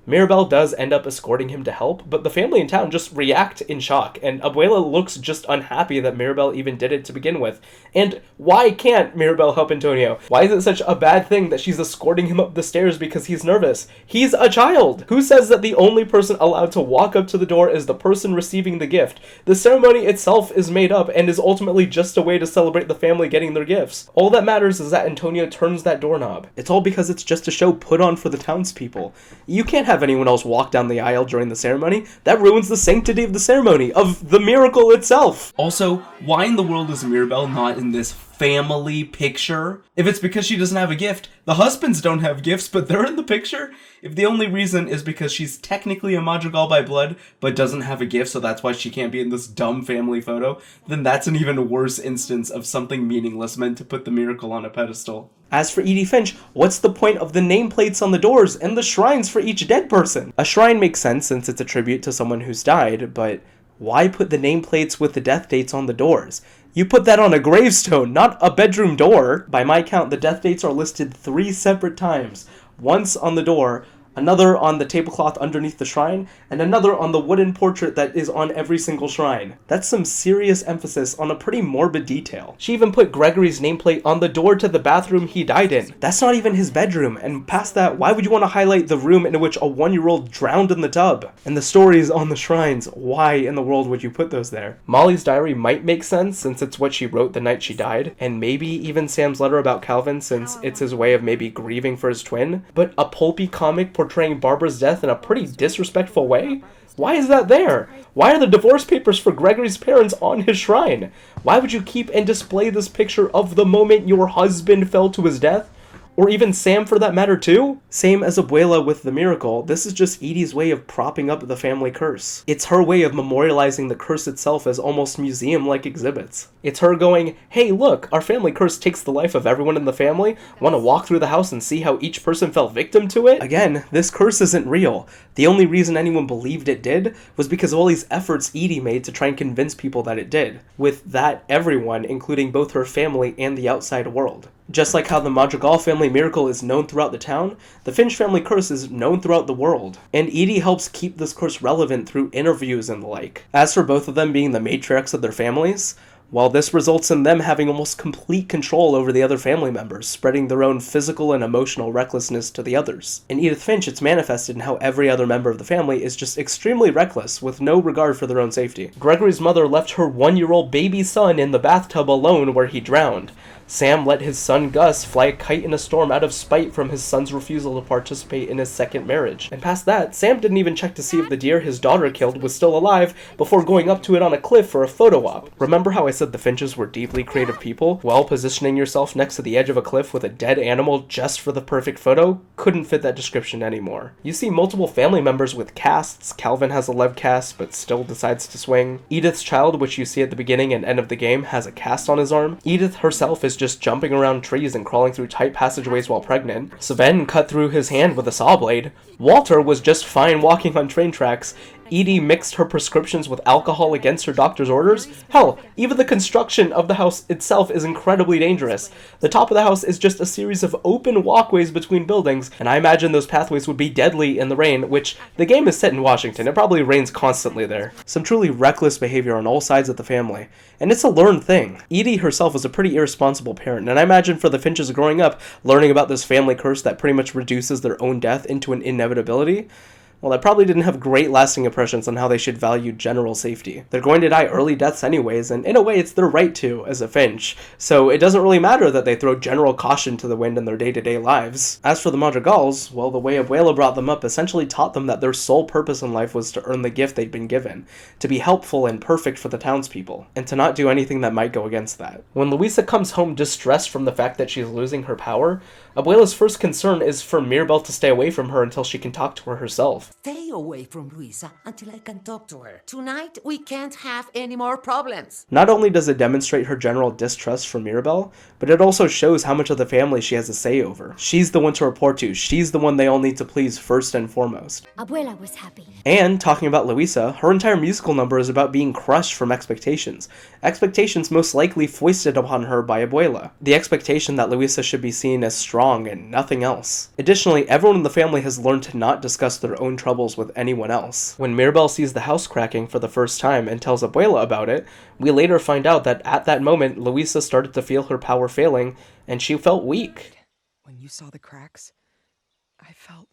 Mirabel does end up escorting him to help, but the family in town just react in shock, and Abuela looks just unhappy that Mirabel even did it to begin with. And why can't Mirabel help Antonio? Why is it such a bad thing that she's escorting him up the stairs because he's nervous? He's a child! Who says that the only person allowed to walk up to the door is the person receiving the gift? The ceremony itself is made up and is ultimately just a way to celebrate the family getting their gifts. All that matters is that Antonio turns that doorknob. It's all because it's just a show put on for the townspeople. You can't have anyone else walk down the aisle during the ceremony. That ruins the sanctity of the ceremony, of the miracle itself. Also, why in the world is Mirabel not in this family picture? If it's because she doesn't have a gift, the husbands don't have gifts, but they're in the picture? If the only reason is because she's technically a Madrigal by blood, but doesn't have a gift, so that's why she can't be in this dumb family photo, then that's an even worse instance of something meaningless meant to put the miracle on a pedestal. As for Edie Finch, what's the point of the nameplates on the doors and the shrines for each dead person? A shrine makes sense since it's a tribute to someone who's died, but why put the nameplates with the death dates on the doors? You put that on a gravestone, not a bedroom door. By my count, the death dates are listed 3 separate times. Once on the door, another on the tablecloth underneath the shrine, and another on the wooden portrait that is on every single shrine. That's some serious emphasis on a pretty morbid detail. She even put Gregory's nameplate on the door to the bathroom he died in. That's not even his bedroom, and past that, why would you want to highlight the room in which a 1-year-old drowned in the tub? And the stories on the shrines, why in the world would you put those there? Molly's diary might make sense since it's what she wrote the night she died, and maybe even Sam's letter about Calvin since it's his way of maybe grieving for his twin, but a pulpy comic portraying Barbara's death in a pretty disrespectful way? Why is that there? Why are the divorce papers for Gregory's parents on his shrine? Why would you keep and display this picture of the moment your husband fell to his death? Or even Sam for that matter too? Same as Abuela with the miracle, this is just Edie's way of propping up the family curse. It's her way of memorializing the curse itself as almost museum-like exhibits. It's her going, hey look, our family curse takes the life of everyone in the family, want to walk through the house and see how each person fell victim to it? Again, this curse isn't real. The only reason anyone believed it did was because of all these efforts Edie made to try and convince people that it did. With that, everyone, including both her family and the outside world. Just like how the Madrigal family miracle is known throughout the town, the Finch family curse is known throughout the world, and Edie helps keep this curse relevant through interviews and the like. As for both of them being the matriarchs of their families, well, this results in them having almost complete control over the other family members, spreading their own physical and emotional recklessness to the others. In Edith Finch, it's manifested in how every other member of the family is just extremely reckless, with no regard for their own safety. Gregory's mother left her 1-year-old baby son in the bathtub alone where he drowned. Sam let his son Gus fly a kite in a storm out of spite from his son's refusal to participate in his second marriage. And past that, Sam didn't even check to see if the deer his daughter killed was still alive before going up to it on a cliff for a photo op. Remember how I said the Finches were deeply creative people? Well, positioning yourself next to the edge of a cliff with a dead animal just for the perfect photo couldn't fit that description anymore. You see multiple family members with casts. Calvin has a leg cast, but still decides to swing. Edith's child, which you see at the beginning and end of the game, has a cast on his arm. Edith herself is just jumping around trees and crawling through tight passageways while pregnant. Sven cut through his hand with a saw blade. Walter was just fine walking on train tracks. Edie mixed her prescriptions with alcohol against her doctor's orders. Hell, even the construction of the house itself is incredibly dangerous. The top of the house is just a series of open walkways between buildings, and I imagine those pathways would be deadly in the rain, which the game is set in Washington. It probably rains constantly there. Some truly reckless behavior on all sides of the family, and it's a learned thing. Edie herself was a pretty irresponsible parent, and I imagine for the Finches growing up, learning about this family curse that pretty much reduces their own death into an inevitability, well, that probably didn't have great lasting impressions on how they should value general safety. They're going to die early deaths anyways, and in a way it's their right to, as a Finch, so it doesn't really matter that they throw general caution to the wind in their day-to-day lives. As for the Madrigals, well, the way Abuela brought them up essentially taught them that their sole purpose in life was to earn the gift they'd been given, to be helpful and perfect for the townspeople, and to not do anything that might go against that. When Louisa comes home distressed from the fact that she's losing her power, Abuela's first concern is for Mirabel to stay away from her until she can talk to her herself. Stay away from Luisa until I can talk to her. Tonight, we can't have any more problems. Not only does it demonstrate her general distrust for Mirabel, but it also shows how much of the family she has a say over. She's the one to report to. She's the one they all need to please first and foremost. Abuela was happy. And, talking about Louisa, her entire musical number is about being crushed from expectations. Expectations most likely foisted upon her by Abuela. The expectation that Louisa should be seen as strong and nothing else. Additionally, everyone in the family has learned to not discuss their own troubles with anyone else. When Mirabel sees the house cracking for the first time and tells Abuela about it, we later find out that at that moment, Louisa started to feel her power failing, and she felt weak. When you saw the cracks, I felt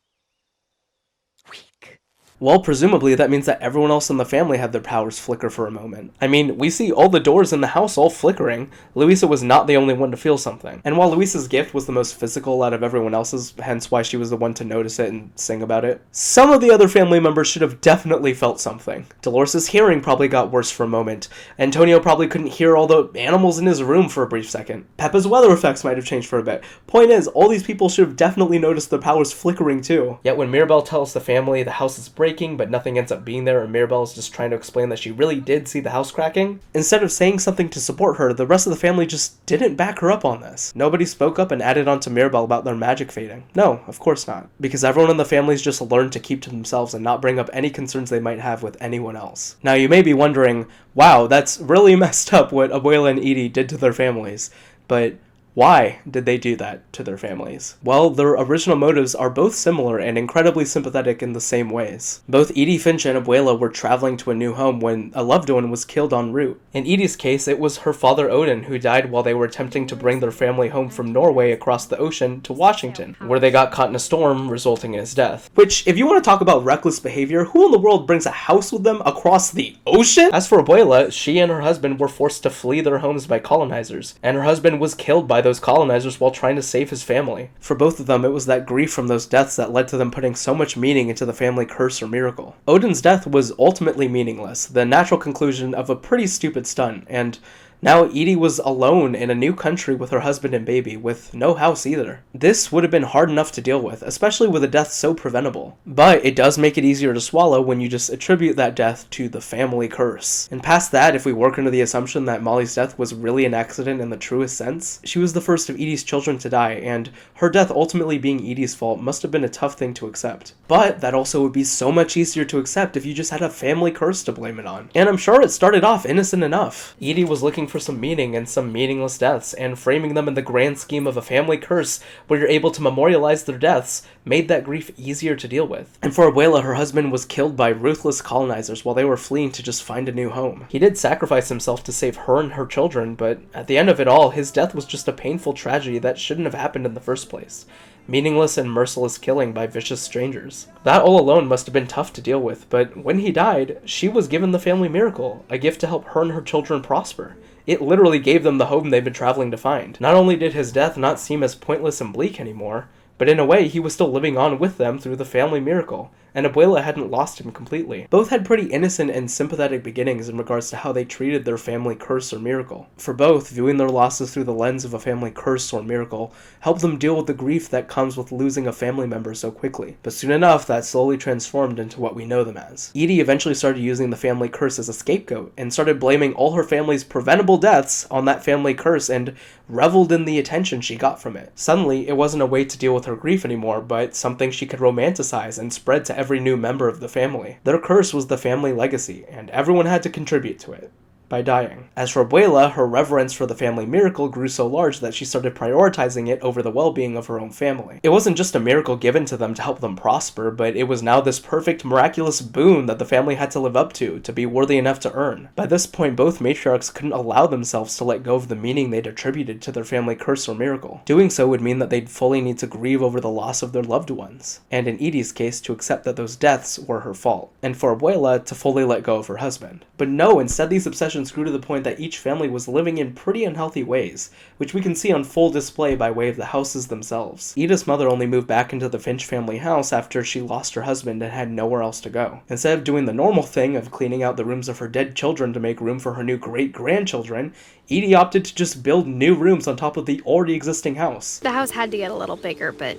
weak. Well, presumably that means that everyone else in the family had their powers flicker for a moment. I mean, we see all the doors in the house all flickering. Louisa was not the only one to feel something. And while Louisa's gift was the most physical out of everyone else's, hence why she was the one to notice it and sing about it, some of the other family members should have definitely felt something. Dolores' hearing probably got worse for a moment. Antonio probably couldn't hear all the animals in his room for a brief second. Peppa's weather effects might have changed for a bit. Point is, all these people should have definitely noticed their powers flickering too. Yet when Mirabel tells the family the house is breaking, but nothing ends up being there, and Mirabel is just trying to explain that she really did see the house cracking, instead of saying something to support her, the rest of the family just didn't back her up on this. Nobody spoke up and added on to Mirabel about their magic fading. No, of course not. Because everyone in the family's just learned to keep to themselves and not bring up any concerns they might have with anyone else. Now you may be wondering, wow, that's really messed up what Abuela and Edie did to their families, but Why did they do that to their families? Well, their original motives are both similar and incredibly sympathetic in the same ways. Both Edie Finch and Abuela were traveling to a new home when a loved one was killed en route. In Edie's case, it was her father Odin who died while they were attempting to bring their family home from Norway across the ocean to Washington, where they got caught in a storm, resulting in his death. Which, if you want to talk about reckless behavior, who in the world brings a house with them across the ocean? As for Abuela, she and her husband were forced to flee their homes by colonizers, and her husband was killed by those colonizers while trying to save his family. For both of them, it was that grief from those deaths that led to them putting so much meaning into the family curse or miracle. Odin's death was ultimately meaningless, the natural conclusion of a pretty stupid stunt, and now Edie was alone in a new country with her husband and baby, with no house either. This would have been hard enough to deal with, especially with a death so preventable. But it does make it easier to swallow when you just attribute that death to the family curse. And past that, if we work under the assumption that Molly's death was really an accident in the truest sense, she was the first of Edie's children to die, and her death ultimately being Edie's fault must have been a tough thing to accept. But that also would be so much easier to accept if you just had a family curse to blame it on. And I'm sure it started off innocent enough. Edie was looking for some meaning in some meaningless deaths, and framing them in the grand scheme of a family curse where you're able to memorialize their deaths made that grief easier to deal with. And for Abuela, her husband was killed by ruthless colonizers while they were fleeing to just find a new home. He did sacrifice himself to save her and her children, but at the end of it all, his death was just a painful tragedy that shouldn't have happened in the first place. Meaningless and merciless killing by vicious strangers. That all alone must have been tough to deal with, but when he died, she was given the family miracle, a gift to help her and her children prosper. It literally gave them the home they've been traveling to find. Not only did his death not seem as pointless and bleak anymore, but in a way he was still living on with them through the family miracle, and Abuela hadn't lost him completely. Both had pretty innocent and sympathetic beginnings in regards to how they treated their family curse or miracle. For both, viewing their losses through the lens of a family curse or miracle helped them deal with the grief that comes with losing a family member so quickly. But soon enough, that slowly transformed into what we know them as. Edie eventually started using the family curse as a scapegoat, and started blaming all her family's preventable deaths on that family curse, and reveled in the attention she got from it. Suddenly, it wasn't a way to deal with her grief anymore, but something she could romanticize and spread to every new member of the family. Their curse was the family legacy, and everyone had to contribute to it by dying. As for Abuela, her reverence for the family miracle grew so large that she started prioritizing it over the well-being of her own family. It wasn't just a miracle given to them to help them prosper, but it was now this perfect, miraculous boon that the family had to live up to be worthy enough to earn. By this point, both matriarchs couldn't allow themselves to let go of the meaning they'd attributed to their family curse or miracle. Doing so would mean that they'd fully need to grieve over the loss of their loved ones, and in Edie's case, to accept that those deaths were her fault, and for Abuela to fully let go of her husband. But no, instead these obsessions grew to the point that each family was living in pretty unhealthy ways, which we can see on full display by way of the houses themselves. Edith's mother only moved back into the Finch family house after she lost her husband and had nowhere else to go. Instead of doing the normal thing of cleaning out the rooms of her dead children to make room for her new great-grandchildren, Edie opted to just build new rooms on top of the already existing house. The house had to get a little bigger, but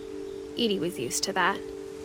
Edie was used to that.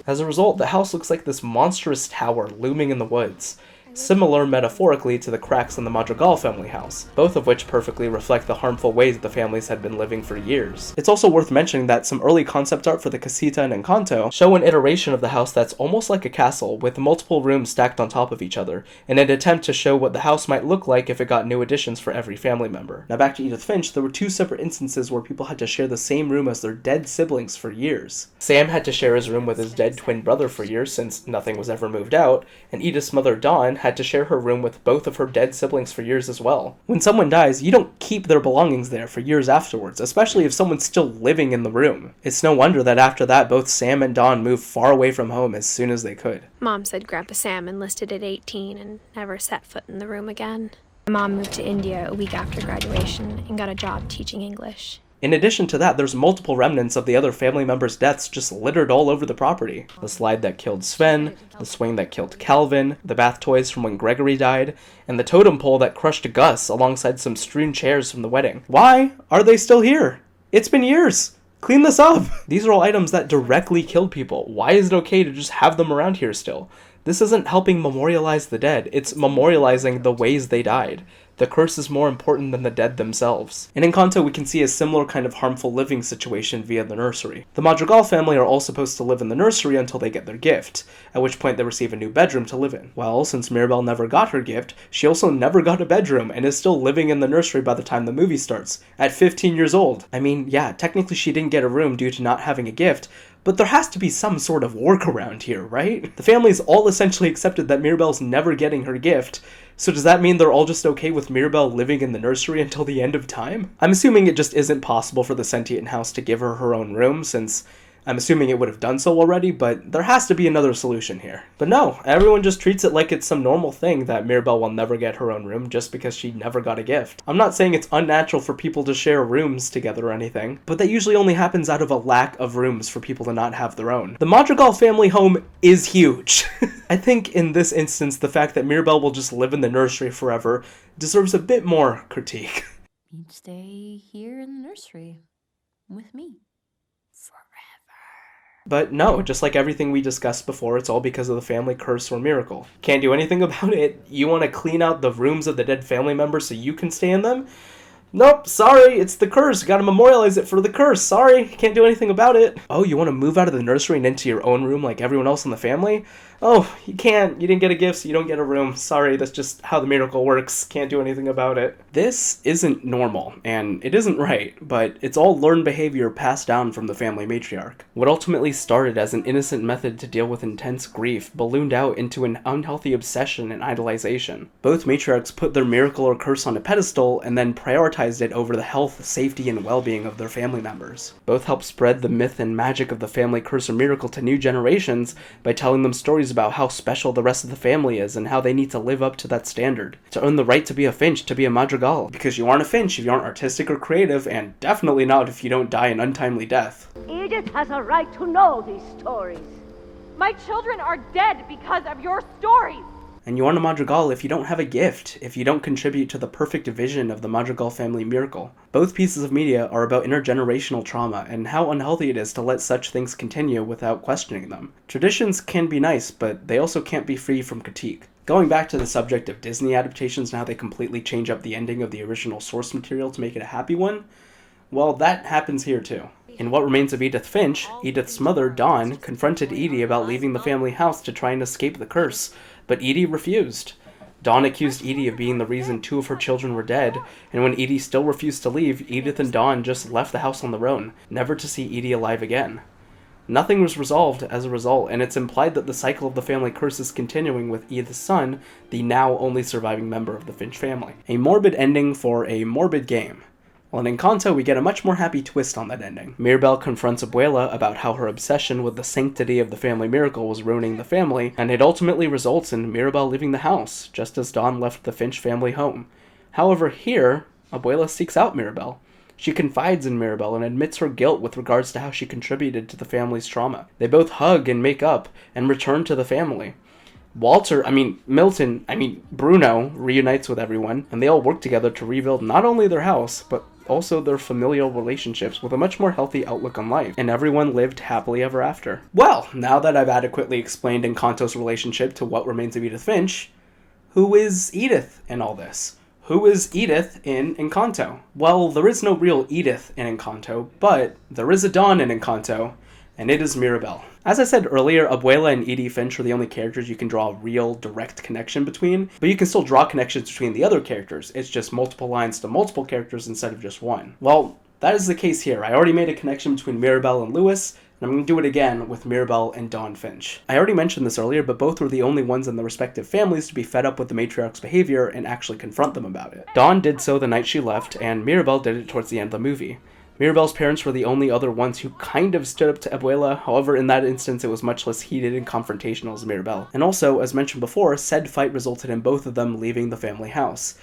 As a result, the house looks like this monstrous tower looming in the woods, similar metaphorically to the cracks in the Madrigal family house, both of which perfectly reflect the harmful ways the families had been living for years. It's also worth mentioning that some early concept art for the casita and Encanto show an iteration of the house that's almost like a castle, with multiple rooms stacked on top of each other, in an attempt to show what the house might look like if it got new additions for every family member. Now back to Edith Finch, there were two separate instances where people had to share the same room as their dead siblings for years. Sam had to share his room with his dead twin brother for years since nothing was ever moved out, and Edith's mother Dawn had to share her room with both of her dead siblings for years as well. When someone dies, you don't keep their belongings there for years afterwards, especially if someone's still living in the room. It's no wonder that after that, both Sam and Dawn moved far away from home as soon as they could. Mom said Grandpa Sam enlisted at 18 and never set foot in the room again. Mom moved to India a week after graduation and got a job teaching English. In addition to that, there's multiple remnants of the other family members' deaths just littered all over the property. The slide that killed Sven, the swing that killed Calvin, the bath toys from when Gregory died, and the totem pole that crushed Gus alongside some strewn chairs from the wedding. Why are they still here? It's been years! Clean this up! These are all items that directly killed people. Why is it okay to just have them around here still? This isn't helping memorialize the dead, it's memorializing the ways they died. The curse is more important than the dead themselves. In Encanto, we can see a similar kind of harmful living situation via the nursery. The Madrigal family are all supposed to live in the nursery until they get their gift, at which point they receive a new bedroom to live in. Well, since Mirabel never got her gift, she also never got a bedroom and is still living in the nursery by the time the movie starts, at 15 years old. I mean, yeah, technically she didn't get a room due to not having a gift, but there has to be some sort of workaround here, right? The family's all essentially accepted that Mirabel's never getting her gift, so does that mean they're all just okay with Mirabel living in the nursery until the end of time? I'm assuming it just isn't possible for the sentient house to give her her own room, since I'm assuming it would have done so already, but there has to be another solution here. But no, everyone just treats it like it's some normal thing that Mirabel will never get her own room just because she never got a gift. I'm not saying it's unnatural for people to share rooms together or anything, but that usually only happens out of a lack of rooms for people to not have their own. The Madrigal family home is huge. I think in this instance, the fact that Mirabel will just live in the nursery forever deserves a bit more critique. You'd stay here in the nursery with me. But no, just like everything we discussed before, it's all because of the family curse or miracle. Can't do anything about it. You want to clean out the rooms of the dead family members so you can stay in them? Nope, sorry, it's the curse. Gotta memorialize it for the curse. Sorry, can't do anything about it. Oh, you want to move out of the nursery and into your own room like everyone else in the family? Oh, you can't. You didn't get a gift, so you don't get a room. Sorry, that's just how the miracle works. Can't do anything about it. This isn't normal, and it isn't right, but it's all learned behavior passed down from the family matriarch. What ultimately started as an innocent method to deal with intense grief ballooned out into an unhealthy obsession and idolization. Both matriarchs put their miracle or curse on a pedestal and then prioritized it over the health, safety, and well-being of their family members. Both helped spread the myth and magic of the family curse or miracle to new generations by telling them stories about how special the rest of the family is and how they need to live up to that standard, to earn the right to be a Finch, to be a Madrigal, because you aren't a Finch if you aren't artistic or creative, and definitely not if you don't die an untimely death. Edith has a right to know these stories. My children are dead because of your stories. And you aren't a Madrigal if you don't have a gift, if you don't contribute to the perfect vision of the Madrigal family miracle. Both pieces of media are about intergenerational trauma and how unhealthy it is to let such things continue without questioning them. Traditions can be nice, but they also can't be free from critique. Going back to the subject of Disney adaptations and how they completely change up the ending of the original source material to make it a happy one, well, that happens here too. In What Remains of Edith Finch, Edith's mother, Dawn, confronted Edie about leaving the family house to try and escape the curse, but Edie refused. Dawn accused Edie of being the reason 2 of her children were dead, and when Edie still refused to leave, Edith and Dawn just left the house on their own, never to see Edie alive again. Nothing was resolved as a result, and it's implied that the cycle of the family curse is continuing with Edith's son, the now only surviving member of the Finch family. A morbid ending for a morbid game. Well, in Encanto, we get a much more happy twist on that ending. Mirabel confronts Abuela about how her obsession with the sanctity of the family miracle was ruining the family, and it ultimately results in Mirabel leaving the house, just as Dawn left the Finch family home. However, here, Abuela seeks out Mirabel. She confides in Mirabel and admits her guilt with regards to how she contributed to the family's trauma. They both hug and make up, and return to the family. Bruno reunites with everyone, and they all work together to rebuild not only their house, but also their familial relationships with a much more healthy outlook on life, and everyone lived happily ever after. Well, now that I've adequately explained Encanto's relationship to What Remains of Edith Finch, who is Edith in all this? Who is Edith in Encanto? Well, there is no real Edith in Encanto, but there is a Dawn in Encanto, and it is Mirabel. As I said earlier, Abuela and Edie Finch are the only characters you can draw a real, direct connection between, but you can still draw connections between the other characters. It's just multiple lines to multiple characters instead of just one. Well, that is the case here. I already made a connection between Mirabel and Lewis, and I'm going to do it again with Mirabel and Dawn Finch. I already mentioned this earlier, but both were the only ones in their respective families to be fed up with the matriarch's behavior and actually confront them about it. Dawn did so the night she left, and Mirabel did it towards the end of the movie. Mirabel's parents were the only other ones who kind of stood up to Abuela, however in that instance it was much less heated and confrontational as Mirabel. And also, as mentioned before, said fight resulted in both of them leaving the family house.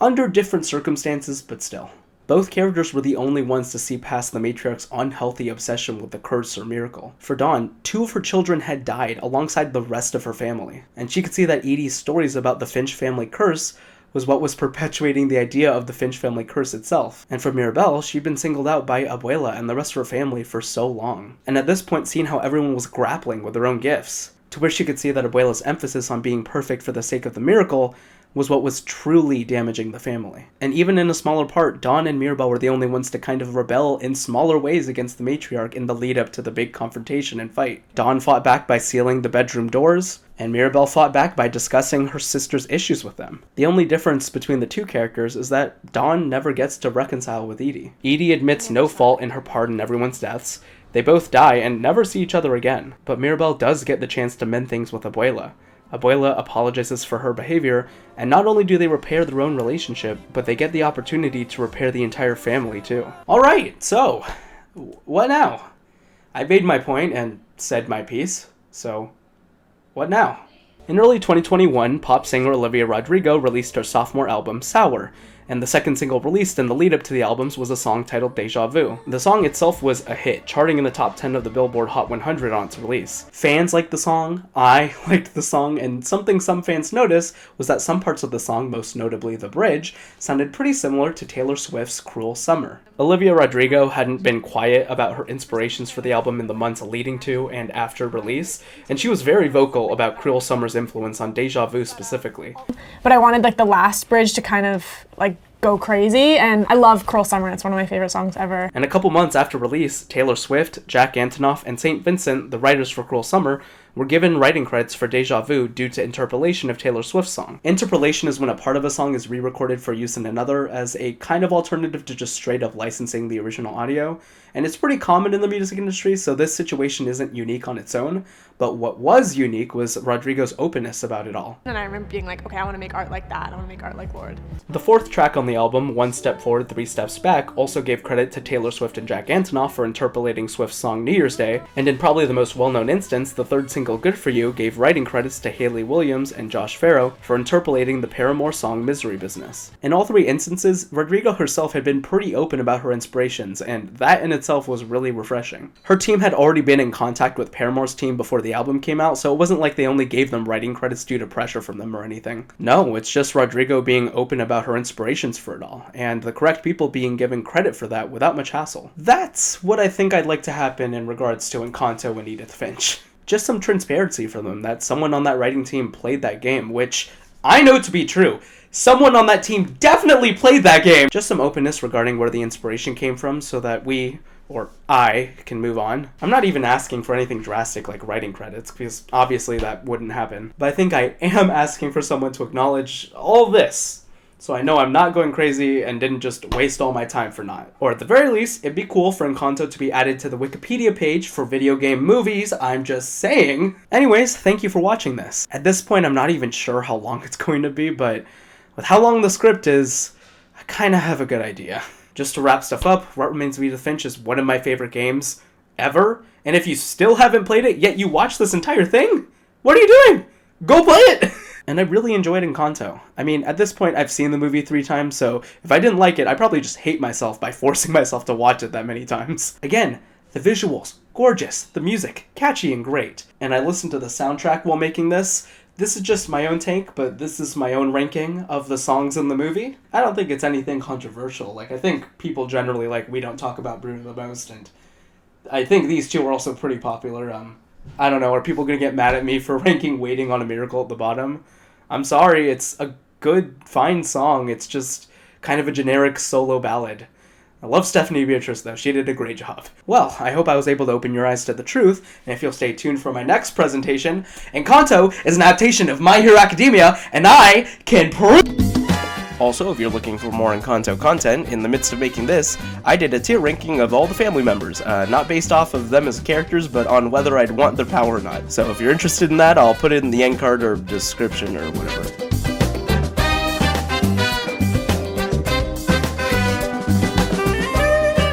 Under different circumstances, but still. Both characters were the only ones to see past the matriarch's unhealthy obsession with the curse or miracle. For Dawn, 2 of her children had died alongside the rest of her family, and she could see that Edie's stories about the Finch family curse was what was perpetuating the idea of the Finch family curse itself. And for Mirabel, she'd been singled out by Abuela and the rest of her family for so long. And at this point, seeing how everyone was grappling with their own gifts, to where she could see that Abuela's emphasis on being perfect for the sake of the miracle was what was truly damaging the family. And even in a smaller part, Dawn and Mirabel were the only ones to kind of rebel in smaller ways against the matriarch in the lead up to the big confrontation and fight. Dawn fought back by sealing the bedroom doors, and Mirabel fought back by discussing her sister's issues with them. The only difference between the two characters is that Dawn never gets to reconcile with Edie. Edie admits no fault in her part in everyone's deaths. They both die and never see each other again, but Mirabel does get the chance to mend things with Abuela. Abuela apologizes for her behavior, and not only do they repair their own relationship, but they get the opportunity to repair the entire family too. Alright, so, what now? I made my point and said my piece, so what now? In early 2021, pop singer Olivia Rodrigo released her sophomore album, Sour, and the second single released in the lead-up to the albums was a song titled Deja Vu. The song itself was a hit, charting in the top 10 of the Billboard Hot 100 on its release. Fans liked the song, I liked the song, and something some fans noticed was that some parts of the song, most notably the bridge, sounded pretty similar to Taylor Swift's Cruel Summer. Olivia Rodrigo hadn't been quiet about her inspirations for the album in the months leading to and after release, and she was very vocal about Cruel Summer's influence on Deja Vu specifically. But I wanted like the last bridge to kind of like go crazy, and I love Cruel Summer. It's one of my favorite songs ever. And a couple months after release, Taylor Swift, Jack Antonoff, and St. Vincent, the writers for Cruel Summer, were given writing credits for Deja Vu due to interpolation of Taylor Swift's song. Interpolation is when a part of a song is re-recorded for use in another as a kind of alternative to just straight up licensing the original audio, and it's pretty common in the music industry, so this situation isn't unique on its own, but what was unique was Rodrigo's openness about it all. And I remember being like, okay, I want to make art like that, I want to make art like Lorde. The fourth track on the album, One Step Forward, Three Steps Back, also gave credit to Taylor Swift and Jack Antonoff for interpolating Swift's song New Year's Day, and in probably the most well-known instance, the third single, Good For You, gave writing credits to Hayley Williams and Josh Farrow for interpolating the Paramore song Misery Business. In all three instances, Rodrigo herself had been pretty open about her inspirations, and that in itself was really refreshing. Her team had already been in contact with Paramore's team before the album came out, so it wasn't like they only gave them writing credits due to pressure from them or anything. No, it's just Rodrigo being open about her inspirations for it all, and the correct people being given credit for that without much hassle. That's what I think I'd like to happen in regards to Encanto and Edith Finch. Just some transparency from them, that someone on that writing team played that game, which I know to be true. Someone on that team definitely played that game! Just some openness regarding where the inspiration came from so that we, or I, can move on. I'm not even asking for anything drastic like writing credits, because obviously that wouldn't happen. But I think I am asking for someone to acknowledge all this, so I know I'm not going crazy and didn't just waste all my time for not. Or at the very least, it'd be cool for Encanto to be added to the Wikipedia page for video game movies, I'm just saying. Anyways, thank you for watching this. At this point, I'm not even sure how long it's going to be, but with how long the script is, I kinda have a good idea. Just to wrap stuff up, What Remains of Edith Finch is one of my favorite games ever, and if you still haven't played it, yet you watched this entire thing, what are you doing? Go play it! And I really enjoyed Encanto. I mean, at this point, I've seen the movie 3 times, so if I didn't like it, I'd probably just hate myself by forcing myself to watch it that many times. Again, the visuals, gorgeous, the music, catchy and great. And I listened to the soundtrack while making this. This is just my own take, but this is my own ranking of the songs in the movie. I don't think it's anything controversial. Like, I think people generally like We Don't Talk About Bruno the most, and I think these two are also pretty popular. I don't know, are people gonna get mad at me for ranking Waiting on a Miracle at the bottom? I'm sorry, it's a good, fine song. It's just kind of a generic solo ballad. I love Stephanie Beatrice, though. She did a great job. Well, I hope I was able to open your eyes to the truth, and if you'll stay tuned for my next presentation, Encanto is an adaptation of My Hero Academia, and I can prove... Also, if you're looking for more Encanto content, in the midst of making this, I did a tier ranking of all the family members, not based off of them as characters, but on whether I'd want their power or not. So if you're interested in that, I'll put it in the end card or description or whatever.